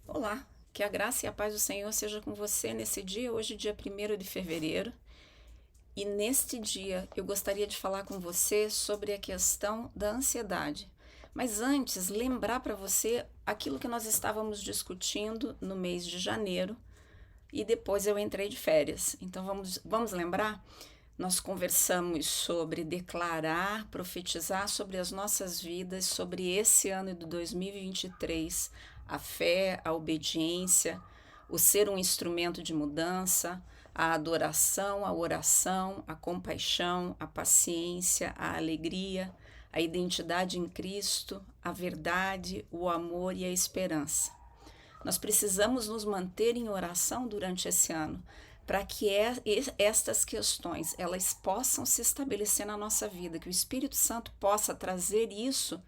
Olá, que a graça e a paz do Senhor seja com você nesse dia, hoje, dia 1º de fevereiro. E neste dia eu gostaria de falar com você sobre a questão da ansiedade. Mas antes, lembrar para você aquilo que nós estávamos discutindo no mês de janeiro e depois eu entrei de férias. Então vamos lembrar? Nós conversamos sobre declarar, profetizar sobre as nossas vidas, sobre esse ano de 2023, a fé, a obediência, o ser um instrumento de mudança, a adoração, a oração, a compaixão, a paciência, a alegria, a identidade em Cristo, a verdade, o amor e a esperança. Nós precisamos nos manter em oração durante esse ano, para que estas questões elas possam se estabelecer na nossa vida, que o Espírito Santo possa trazer isso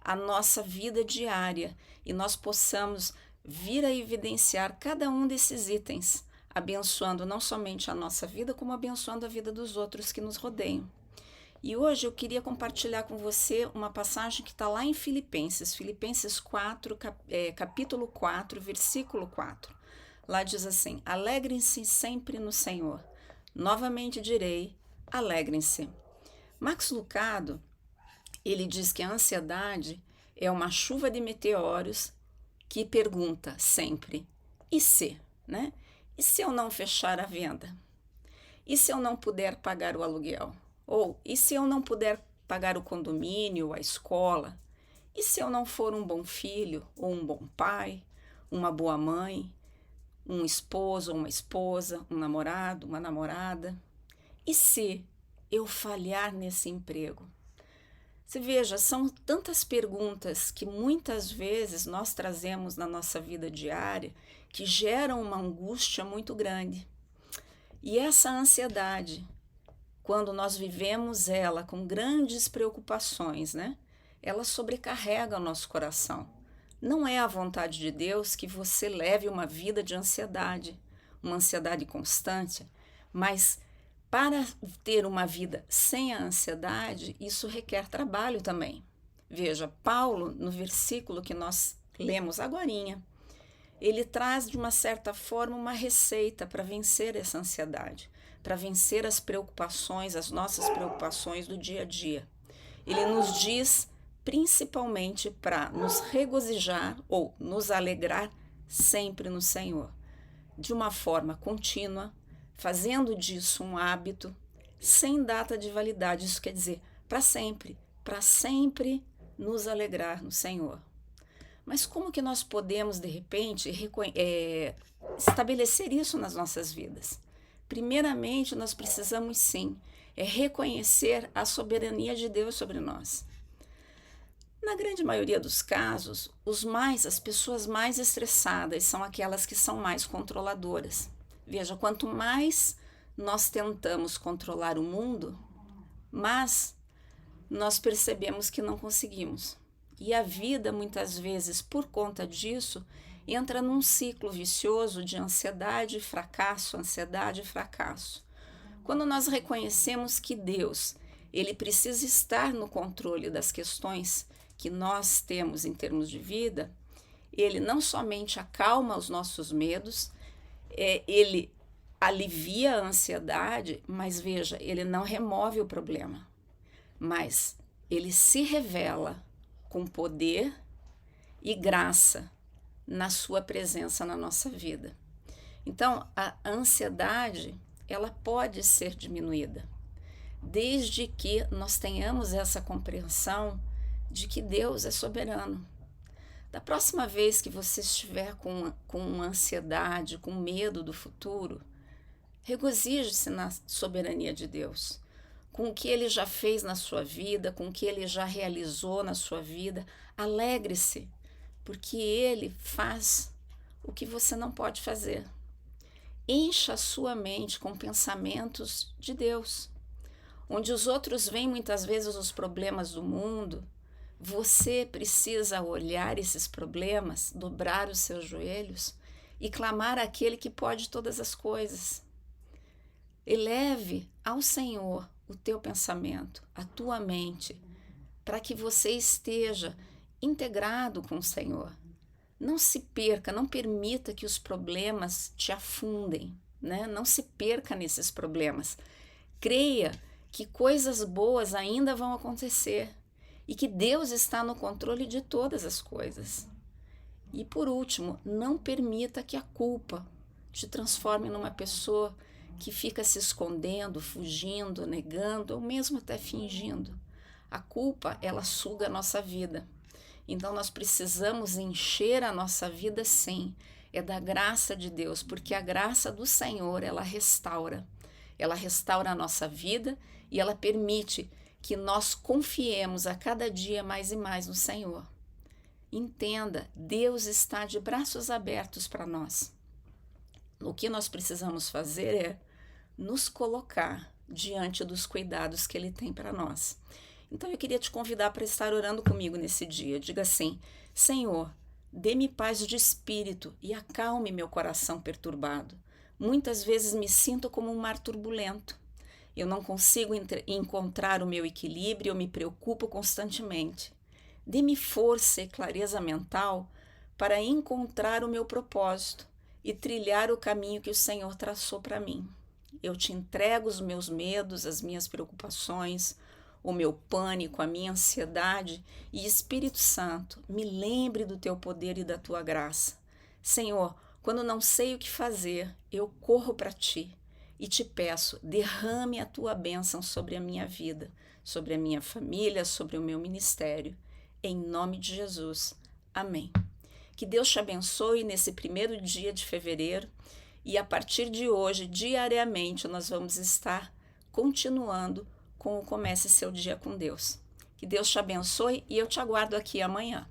à nossa vida diária e nós possamos vir a evidenciar cada um desses itens, abençoando não somente a nossa vida, como abençoando a vida dos outros que nos rodeiam. E hoje eu queria compartilhar com você uma passagem que está lá em Filipenses 4, capítulo 4, versículo 4. Lá diz assim: alegrem-se sempre no Senhor. Novamente direi, alegrem-se. Max Lucado, ele diz que a ansiedade é uma chuva de meteoros que pergunta sempre, e se, né? E se eu não fechar a venda? E se eu não puder pagar o aluguel? Ou e se eu não puder pagar o condomínio, a escola? E se eu não for um bom filho, ou um bom pai, uma boa mãe, um esposo ou uma esposa, um namorado, uma namorada? E se eu falhar nesse emprego? Você veja, são tantas perguntas que muitas vezes nós trazemos na nossa vida diária que geram uma angústia muito grande. E essa ansiedade, quando nós vivemos ela com grandes preocupações, né? Ela sobrecarrega o nosso coração. Não é a vontade de Deus que você leve uma vida de ansiedade, uma ansiedade constante, mas para ter uma vida sem a ansiedade, isso requer trabalho também. Veja, Paulo, no versículo que nós lemos agorinha, ele traz de uma certa forma uma receita para vencer essa ansiedade, para vencer as preocupações, as nossas preocupações do dia a dia. Ele nos diz principalmente para nos regozijar ou nos alegrar sempre no Senhor, de uma forma contínua, fazendo disso um hábito, sem data de validade. Isso quer dizer, para sempre nos alegrar no Senhor. Mas como que nós podemos, de repente, estabelecer isso nas nossas vidas? Primeiramente, nós precisamos sim reconhecer a soberania de Deus sobre nós. Na grande maioria dos casos, as pessoas mais estressadas são aquelas que são mais controladoras. Veja, quanto mais nós tentamos controlar o mundo, mais nós percebemos que não conseguimos. E a vida, muitas vezes, por conta disso, entra num ciclo vicioso de ansiedade e fracasso, ansiedade e fracasso. Quando nós reconhecemos que Deus, ele precisa estar no controle das questões que nós temos em termos de vida, ele não somente acalma os nossos medos, ele alivia a ansiedade, mas veja, ele não remove o problema, mas ele se revela com poder e graça na sua presença na nossa vida. Então, a ansiedade, ela pode ser diminuída, desde que nós tenhamos essa compreensão de que Deus é soberano. Da próxima vez que você estiver com ansiedade, com medo do futuro, regozije-se na soberania de Deus, com o que Ele já fez na sua vida, com o que Ele já realizou na sua vida. Alegre-se, porque Ele faz o que você não pode fazer. Encha a sua mente com pensamentos de Deus. Onde os outros veem muitas vezes os problemas do mundo, você precisa olhar esses problemas, dobrar os seus joelhos e clamar àquele que pode todas as coisas. Eleve ao Senhor o teu pensamento, a tua mente, para que você esteja integrado com o Senhor, Não se perca, não permita que os problemas te afundem, né? Não se perca nesses problemas. Creia que coisas boas ainda vão acontecer e que Deus está no controle de todas as coisas. E por último, não permita que a culpa te transforme numa pessoa que fica se escondendo, fugindo, negando ou mesmo até fingindo. A culpa, ela suga a nossa vida. Então nós precisamos encher a nossa vida sim, é da graça de Deus, porque a graça do Senhor, ela restaura. Ela restaura a nossa vida e ela permite que nós confiemos a cada dia mais e mais no Senhor. Entenda, Deus está de braços abertos para nós. O que nós precisamos fazer é nos colocar diante dos cuidados que Ele tem para nós. Então eu queria te convidar para estar orando comigo nesse dia. Diga assim: Senhor, dê-me paz de espírito e acalme meu coração perturbado. Muitas vezes me sinto como um mar turbulento. Eu não consigo encontrar o meu equilíbrio, eu me preocupo constantemente. Dê-me força e clareza mental para encontrar o meu propósito e trilhar o caminho que o Senhor traçou para mim. Eu te entrego os meus medos, as minhas preocupações, o meu pânico, a minha ansiedade e Espírito Santo, me lembre do teu poder e da tua graça. Senhor, quando não sei o que fazer, eu corro para ti e te peço, derrame a tua bênção sobre a minha vida, sobre a minha família, sobre o meu ministério. Em nome de Jesus. Amém. Que Deus te abençoe nesse primeiro dia de fevereiro e a partir de hoje, diariamente, nós vamos estar continuando com o Comece Seu Dia com Deus. Que Deus te abençoe e eu te aguardo aqui amanhã.